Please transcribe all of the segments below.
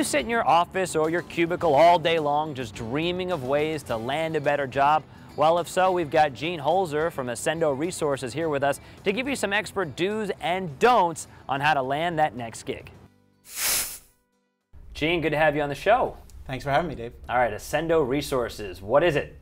you sit in your office or your cubicle all day long just dreaming of ways to land a better job? Well, if so, we've got Gene Holzer from Ascendo Resources here with us to give you some expert do's and don'ts on how to land that next gig. Gene, good to have you on the show. Thanks for having me, Dave. All right, Ascendo Resources, what is it?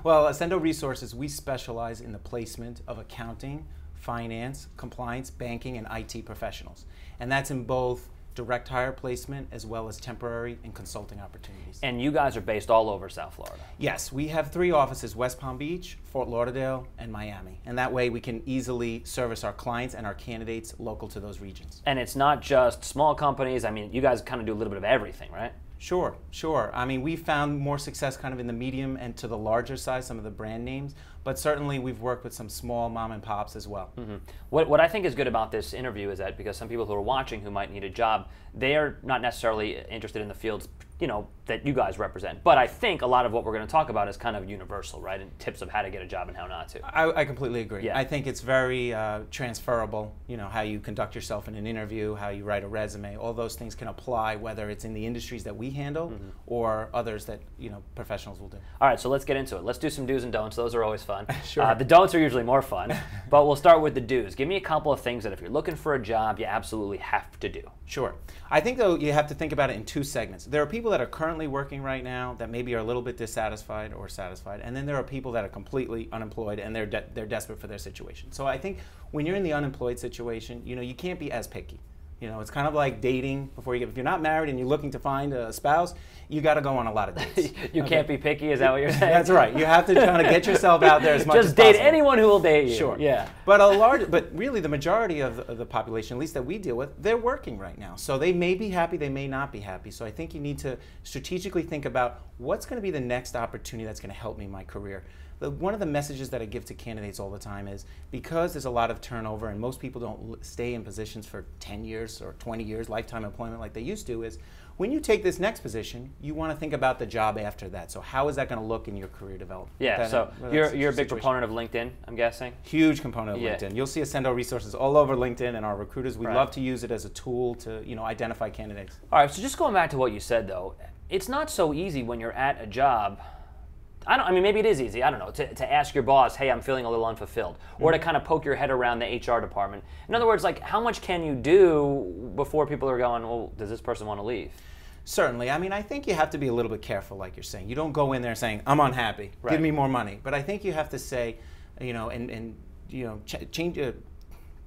Well, Ascendo Resources, we specialize in the placement of accounting, finance, compliance, banking, and IT professionals. And that's in both direct hire placement as well as temporary and consulting opportunities. And you guys are based all over South Florida. Yes, we have 3 offices, West Palm Beach, Fort Lauderdale, and Miami. And that way we can easily service our clients and our candidates local to those regions. And it's not just small companies. I mean, you guys kind of do a little bit of everything, right? Sure, sure. I mean, we found more success kind of in the medium and to the larger size, some of the brand names, but certainly we've worked with some small mom and pops as well. Mm-hmm. What I think is good about this interview is that because some people who are watching who might need a job, they are not necessarily interested in the fields, you know, that you guys represent. But I think a lot of what we're going to talk about is kind of universal, right? And tips of how to get a job and how not to. I completely agree. Yeah. I think it's very transferable, you know, how you conduct yourself in an interview, how you write a resume, all those things can apply whether it's in the industries that we handle or others that, you know, professionals will do. All right, so let's get into it. Let's do some do's and don'ts. Those are always fun. Sure. The don'ts are usually more fun, but we'll start with the do's. Give me a couple of things that if you're looking for a job, you absolutely have to do. Sure. I think, though, you have to think about it in 2 segments. There are people that are currently working right now that maybe are a little bit dissatisfied or satisfied, and then there are people that are completely unemployed and they're desperate for their situation. So I think when you're in the unemployed situation, you know, you can't be as picky. You know, it's kind of like dating before you get, if you're not married and you're looking to find a spouse, you got to go on a lot of dates. You can't be picky, is that what you're saying? That's right. You have to kind of get yourself out there as much as possible. Just date anyone who will date you. Sure. Yeah. But really the majority of the population, at least that we deal with, they're working right now. So they may be happy, they may not be happy. So I think you need to strategically think about what's going to be the next opportunity that's going to help me in my career. One of the messages that I give to candidates all the time is because there's a lot of turnover and most people don't stay in positions for 10 years or 20 years, lifetime employment like they used to, is when you take this next position, you want to think about the job after that. So how is that going to look in your career development? Yeah, so you're a big proponent of LinkedIn, I'm guessing? Huge component of LinkedIn. You'll see Ascendo Resources all over LinkedIn, and our recruiters, we love to use it as a tool to, you know, identify candidates. All right, so just going back to what you said, though, it's not so easy when you're at a job. I mean, maybe it is easy, I don't know, to ask your boss, hey, I'm feeling a little unfulfilled, or to kind of poke your head around the HR department. In other words, like, how much can you do before people are going, well, does this person want to leave? Certainly. I mean, I think you have to be a little bit careful, like you're saying. You don't go in there saying, I'm unhappy, give me more money. But I think you have to say, you know, and you know,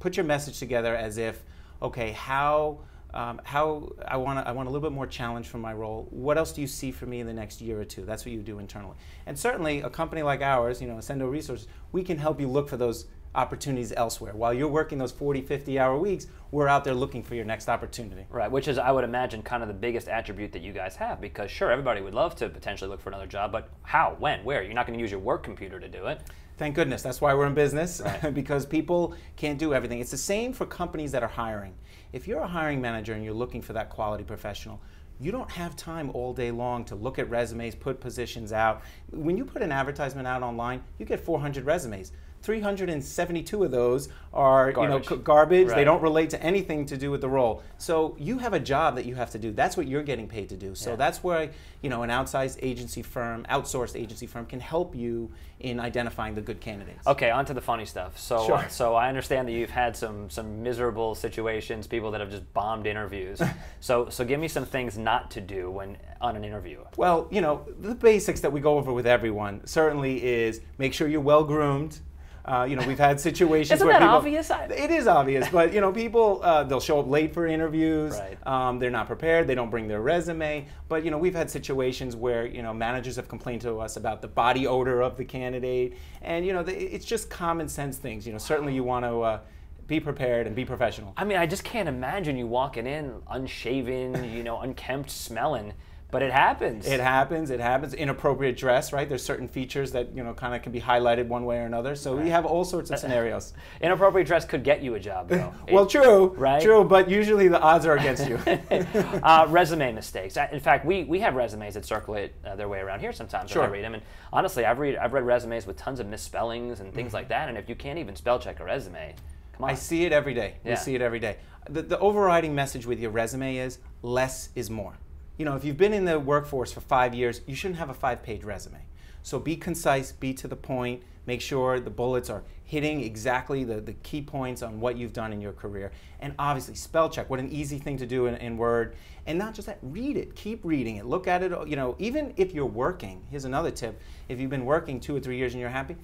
put your message together as if, okay, how I want a little bit more challenge from my role. What else do you see for me in the next year or 2? That's what you do internally. And certainly a company like ours, you know, Ascendo Resources, we can help you look for those opportunities elsewhere. While you're working those 40, 50-hour weeks, we're out there looking for your next opportunity. Right, which is, I would imagine, kind of the biggest attribute that you guys have, because sure, everybody would love to potentially look for another job, but how, when, where? You're not going to use your work computer to do it. Thank goodness. That's why we're in business, because people can't do everything. It's the same for companies that are hiring. If you're a hiring manager and you're looking for that quality professional, you don't have time all day long to look at resumes, put positions out. When you put an advertisement out online, you get 400 resumes. 372 of those are garbage. You know, garbage. They don't relate to anything to do with the role. So you have a job that you have to do. That's what you're getting paid to do. So that's where, you know, an outsourced agency firm can help you in identifying the good candidates. Okay, on to the funny stuff. So, so I understand that you've had some miserable situations, people that have just bombed interviews. so give me some things not to do when on an interview. Well, you know, the basics that we go over with everyone certainly is make sure you're well groomed. You know, we've had situations where people... Isn't that obvious? It is obvious, but, you know, people, they'll show up late for interviews. Right. They're not prepared. They don't bring their resume. But, you know, we've had situations where, you know, managers have complained to us about the body odor of the candidate. And, you know, it's just common sense things. You know, certainly you want to... be prepared and be professional. I mean, I just can't imagine you walking in unshaven, you know, unkempt, smelling. But it happens. It happens. It happens. Inappropriate dress, right? There's certain features that, you know, kind of can be highlighted one way or another. So we have all sorts of scenarios. Inappropriate dress could get you a job, though. Well, true. Right? True, but usually the odds are against you. Resume mistakes. In fact, we have resumes that circulate their way around here sometimes when I read them. And honestly, I've read resumes with tons of misspellings and things like that. And if you can't even spell check a resume, Come on. I see it every day. Yeah. We see it every day. The overriding message with your resume is less is more. You know, if you've been in the workforce for 5 years, you shouldn't have a 5-page resume. So be concise, be to the point, make sure the bullets are hitting exactly the key points on what you've done in your career. And obviously, spell check, what an easy thing to do in Word. And not just that, read it, keep reading it, look at it, you know, even if you're working. Here's another tip, if you've been working 2 or 3 years and you're happy,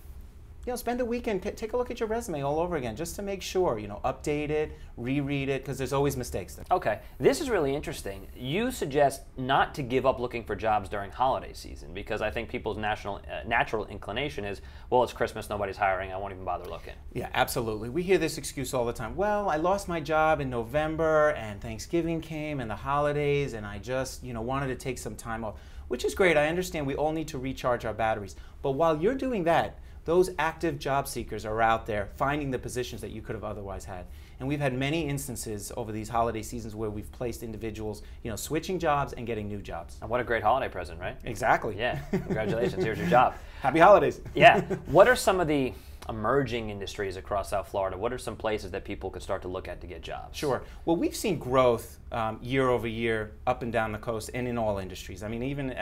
you know, spend a weekend, take a look at your resume all over again, just to make sure, you know, update it, reread it, because there's always mistakes there. Okay, this is really interesting. You suggest not to give up looking for jobs during holiday season, because I think people's natural inclination is, well, it's Christmas, nobody's hiring, I won't even bother looking. Yeah, absolutely. We hear this excuse all the time. Well, I lost my job in November, and Thanksgiving came, and the holidays, and I just, you know, wanted to take some time off, which is great. I understand we all need to recharge our batteries. But while you're doing that, those active job seekers are out there finding the positions that you could have otherwise had. And we've had many instances over these holiday seasons where we've placed individuals, you know, switching jobs and getting new jobs. And what a great holiday present, right? Exactly. Yeah, congratulations, here's your job. Happy holidays. Yeah, what are some of the emerging industries across South Florida? What are some places that people could start to look at to get jobs? Sure. Well, we've seen growth year over year up and down the coast and in all industries. I mean, even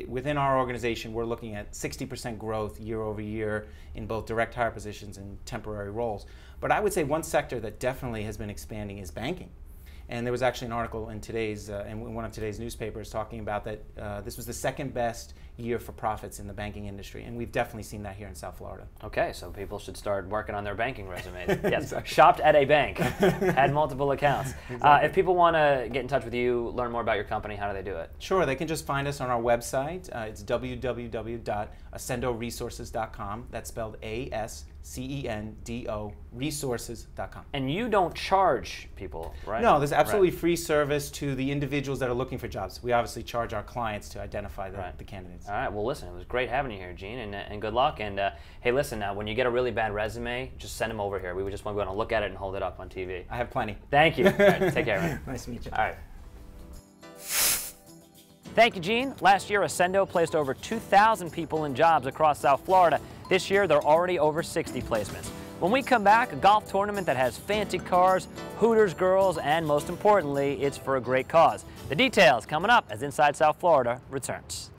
within our organization, we're looking at 60% growth year over year in both direct hire positions and temporary roles. But I would say one sector that definitely has been expanding is banking. And there was actually an article in one of today's newspapers talking about that this was the second best year for profits in the banking industry, and we've definitely seen that here in South Florida. Okay, so people should start working on their banking resumes. Yes, Exactly. Shopped at a bank, had multiple accounts. Exactly. If people want to get in touch with you, learn more about your company, how do they do it? Sure, they can just find us on our website. It's www.ascendoresources.com. That's spelled ASCENDO resources.com. And you don't charge people, right? No, there's absolutely Right. free service to the individuals that are looking for jobs. We obviously charge our clients to identify the candidates. All right, well, listen, it was great having you here, Gene, and good luck. And hey, listen, when you get a really bad resume, just send them over here. We just want to look at it and hold it up on TV. I have plenty. Thank you. All right, take care, man. Nice to meet you. All right. Thank you, Gene. Last year, Ascendo placed over 2,000 people in jobs across South Florida. This year, they're already over 60 placements. When we come back, a golf tournament that has fancy cars, Hooters girls, and most importantly, it's for a great cause. The details coming up as Inside South Florida returns.